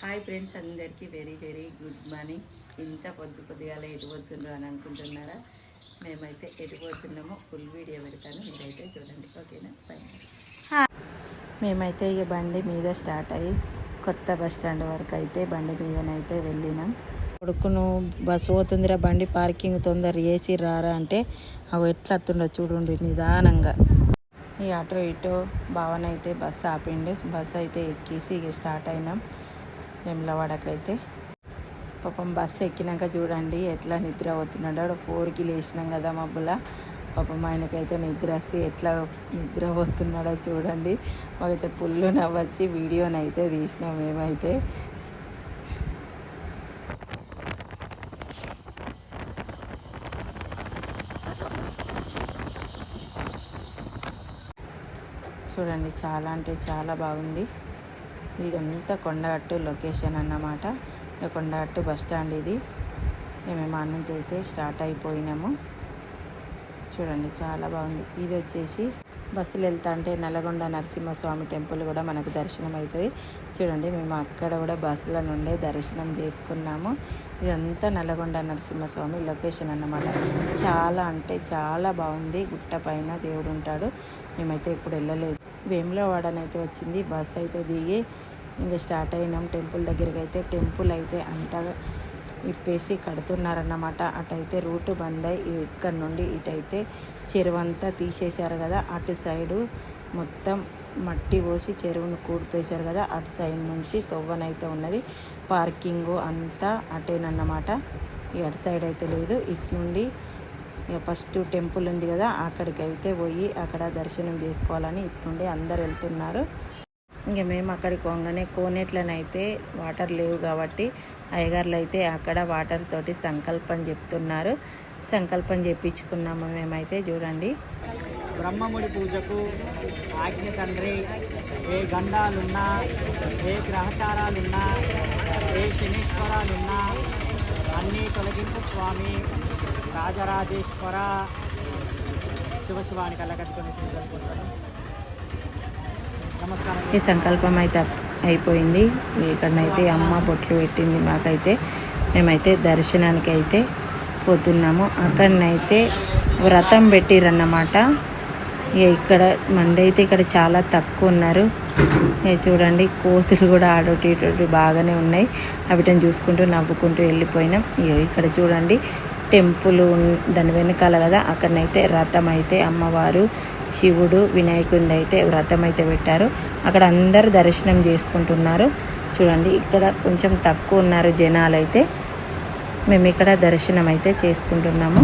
Hi friends, అందరికీ very very good morning. ఇంత పొద్దుగాల ఎటుపోతుండ్రు అని అనుకుంటున్నారా? మేమైతే ఎటుపోతున్నామో ఫుల్ వీడియో పెడతాను, మీరైతే చూడండి. ఓకేనా? ఫైన్. మేమైతే ఇక బండి మీద స్టార్ట్ అయ్యి కొత్త బస్ స్టాండ్ వరకు అయితే బండి మీదనైతే వెళ్ళినాం. కొడుకును బస్సు పోతుందిరా, బండి పార్కింగ్ తొందర వేసి రారా అంటే అవి ఎట్లా వస్తుండో చూడండి నిదానంగా. ఈ అటో ఇటో బావనైతే బస్సు ఆపిండు. బస్సు అయితే ఎక్కేసి ఇక స్టార్ట్ అయినాం వేములవాడకైతే. పాపం బస్సు ఎక్కినాక చూడండి ఎట్లా నిద్ర అవుతున్నాడు. 4కి లేచినాం కదా మబ్బులా. పాపం ఆయనకైతే నిద్ర వస్తే ఎట్లా నిద్ర వస్తున్నాడో చూడండి. మాకైతే పుల్లు నవ్వచ్చి వీడియోనైతే తీసినాం మేమైతే. చూడండి చాలా అంటే చాలా బాగుంది. ఇదంతా కొండగట్టు లొకేషన్ అన్నమాట. కొండగట్టు బస్ స్టాండ్ ఇది. మేము మార్నింగ్ అయితే స్టార్ట్ అయిపోయినాము. చూడండి చాలా బాగుంది. ఇది వచ్చేసి బస్సులు వెళ్తా అంటే నల్గొండ నరసింహస్వామి టెంపుల్ కూడా మనకు దర్శనం అవుతుంది. చూడండి మేము అక్కడ కూడా బస్సుల నుండే దర్శనం చేసుకున్నాము. ఇదంతా నల్గొండ నరసింహస్వామి లొకేషన్ అన్నమాట. చాలా అంటే చాలా బాగుంది. గుట్ట పైన దేవుడు ఉంటాడు. మేమైతే ఇప్పుడు వెళ్ళలేదు. వేములవాడనైతే వచ్చింది. బస్ అయితే దిగి ఇంకా స్టార్ట్ అయినాం టెంపుల్ దగ్గరికి అయితే. టెంపుల్ అయితే అంతగా ఇప్పేసి కడుతున్నారన్నమాట. అటైతే రూటు బంద్ అయ్యి ఇక్కడ నుండి ఇటైతే చెరువంతా తీసేశారు కదా. అటు సైడు మొత్తం మట్టి పోసి చెరువును కూడిపేశారు కదా. అటు సైడ్ నుంచి తొవ్వనైతే ఉన్నది. పార్కింగు అంతా అటేనన్నమాట. అటు సైడ్ అయితే లేదు. ఇటు నుండి ఫస్ట్ టెంపుల్ ఉంది కదా, అక్కడికైతే పోయి అక్కడ దర్శనం చేసుకోవాలని ఇటు నుండి అందరు వెళ్తున్నారు. ఇంకా మేము అక్కడికి పోగానే కోనేట్లనైతే వాటర్ లేవు కాబట్టి అయ్యగారులు అయితే అక్కడ వాటర్ తోటి సంకల్పం చెప్తున్నారు. సంకల్పం చెప్పించుకున్నాము మేమైతే. చూడండి, బ్రహ్మముడి పూజకు ఆజ్ఞ తండ్రి. ఏ గండాలున్నా, ఏ గ్రహచారాలున్నా, ఏ శనీశ్వరాలున్నా అన్నీ తొలగింపు స్వామి. రాజరాజేశ్వర శివశివానికి అల్లకట్టుకొని జరుపుకుంటాను. నమస్కారం. ఈ సంకల్పం అయితే అయిపోయింది. ఇక్కడనైతే అమ్మ బొట్లు పెట్టింది మాకైతే. మేమైతే దర్శనానికి అయితే పోతున్నాము. అక్కడనైతే వ్రతం పెట్టిరన్నమాట. ఇక్కడ మంది అయితే ఇక్కడ చాలా తక్కువ ఉన్నారు. చూడండి కోతులు కూడా ఆడోటి ఇటు బాగానే ఉన్నాయి. అవిటని చూసుకుంటూ నవ్వుకుంటూ వెళ్ళిపోయినాం. ఇక్కడ చూడండి టెంపుల్ దాని వెనకాల కదా, అక్కడనైతే రథం అయితే అమ్మవారు శివుడు వినాయకుడి అయితే వ్రతం అయితే పెట్టారు. అక్కడ అందరు దర్శనం చేసుకుంటున్నారు. చూడండి ఇక్కడ కొంచెం తక్కువ ఉన్నారు జనాలు అయితే. మేము ఇక్కడ దర్శనం అయితే చేసుకుంటున్నాము.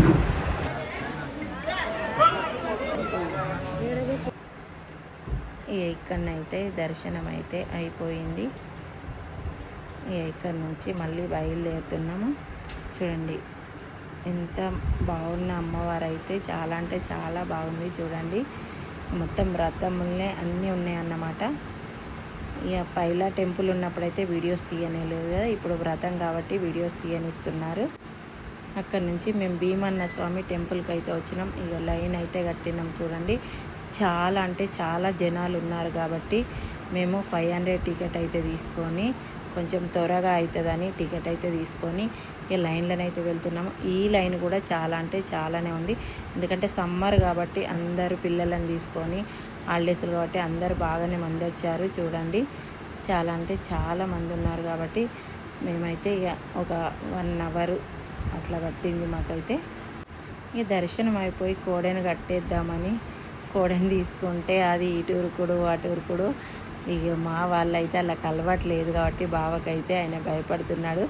ఇక్కడనైతే దర్శనం అయితే అయిపోయింది. ఇక్కడ నుంచి మళ్ళీ బయలుదేరుతున్నాము. చూడండి ఎంత బాగున్న అమ్మవారు అయితే. చాలా అంటే చాలా బాగుంది. చూడండి మొత్తం వ్రతములనే అన్నీ ఉన్నాయన్నమాట. ఇక పైలా టెంపుల్ ఉన్నప్పుడైతే వీడియోస్ తీయనేలేదు కదా, ఇప్పుడు వ్రతం కాబట్టి వీడియోస్ తీయనిస్తున్నారు. అక్కడ నుంచి మేము భీమన్న స్వామి టెంపుల్కి అయితే వచ్చినాం. ఇక లైన్ అయితే కట్టినాం. చూడండి చాలా అంటే చాలా జనాలు ఉన్నారు కాబట్టి మేము 500 టికెట్ అయితే తీసుకొని కొంచెం త్వరగా అవుతుందని టికెట్ అయితే తీసుకొని ఈ లైన్లను అయితే వెళ్తున్నాము. ఈ లైన్ కూడా చాలా అంటే చాలానే ఉంది. ఎందుకంటే సమ్మర్ కాబట్టి అందరు పిల్లలను తీసుకొని హాలిడేస్లు కాబట్టి అందరు బాగానే మంది వచ్చారు. చూడండి చాలా అంటే చాలా మంది ఉన్నారు కాబట్టి మేమైతే ఇక ఒక 1 అవర్ అట్లా పట్టింది మాకైతే. ఇక దర్శనం అయిపోయి కోడెను కట్టేద్దామని కోడెను తీసుకుంటే అది ఇటు ఉరుకుడు అటు ఉరుకుడు. ఇక మా వాళ్ళైతే అలా అలవాట్లేదు కాబట్టి బావకైతే ఆయన భయపడుతున్నాడు.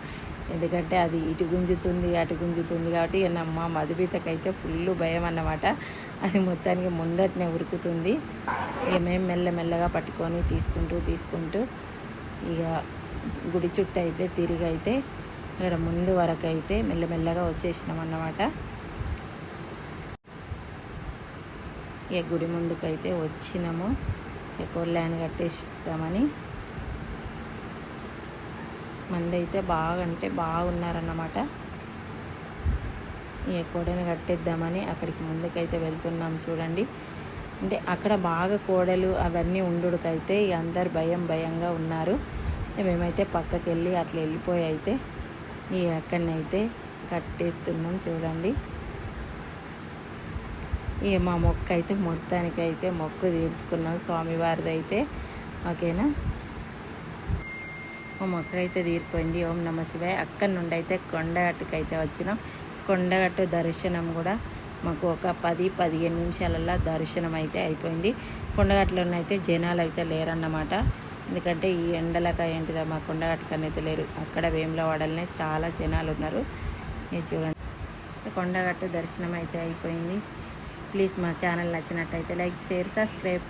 ఎందుకంటే అది ఇటు గుంజుతుంది అటు గుంజుతుంది కాబట్టి ఇక మా మధుబితకైతే ఫుల్ భయం అన్నమాట. అది మొత్తానికి ముందటనే ఉరుకుతుంది. ఇక మేము మెల్లమెల్లగా పట్టుకొని తీసుకుంటూ ఇక గుడి చుట్టూ అయితే తిరిగి అయితే ఇక్కడ ముందు వరకు అయితే మెల్లమెల్లగా వచ్చేసినాం అన్నమాట. ఇక గుడి ముందుకైతే వచ్చినాము. కోళ్ళని కట్టేస్తామని మంది అయితే బాగా అంటే బాగున్నారన్నమాట. ఈ కోడని కట్టేద్దామని అక్కడికి ముందుకైతే వెళ్తున్నాం. చూడండి అంటే అక్కడ బాగా కోడలు అవన్నీ ఉండుకైతే అందరు భయంగా ఉన్నారు. మేమైతే పక్కకి వెళ్ళి అట్లా వెళ్ళిపోయి అయితే ఈ అక్కడనైతే కట్టేస్తున్నాం చూడండి. ఇక మా మొక్క అయితే మొత్తానికైతే మొక్కు తీర్చుకున్నాం స్వామివారిది అయితే. ఓకేనా, మా మొక్క అయితే తీరిపోయింది. ఓం నమ శివాయ. అక్కడి నుండి అయితే కొండగట్టుకు అయితే వచ్చినాం. కొండగట్టు దర్శనం కూడా మాకు ఒక 10-15 నిమిషాలలో దర్శనం అయితే అయిపోయింది. కొండగట్టులోనైతే జనాలు అయితే లేరన్నమాట. ఎందుకంటే ఈ ఎండలక ఏంటిదా మా కొండగట్టుకని అయితే లేరు. అక్కడ వేములవాడలనే చాలా జనాలు ఉన్నారు. ఇది చూడండి, కొండగట్టు దర్శనం అయితే అయిపోయింది. ప్లీజ్ మా ఛానల్ నచ్చినట్టయితే లైక్, షేర్, సబ్స్క్రైబ్.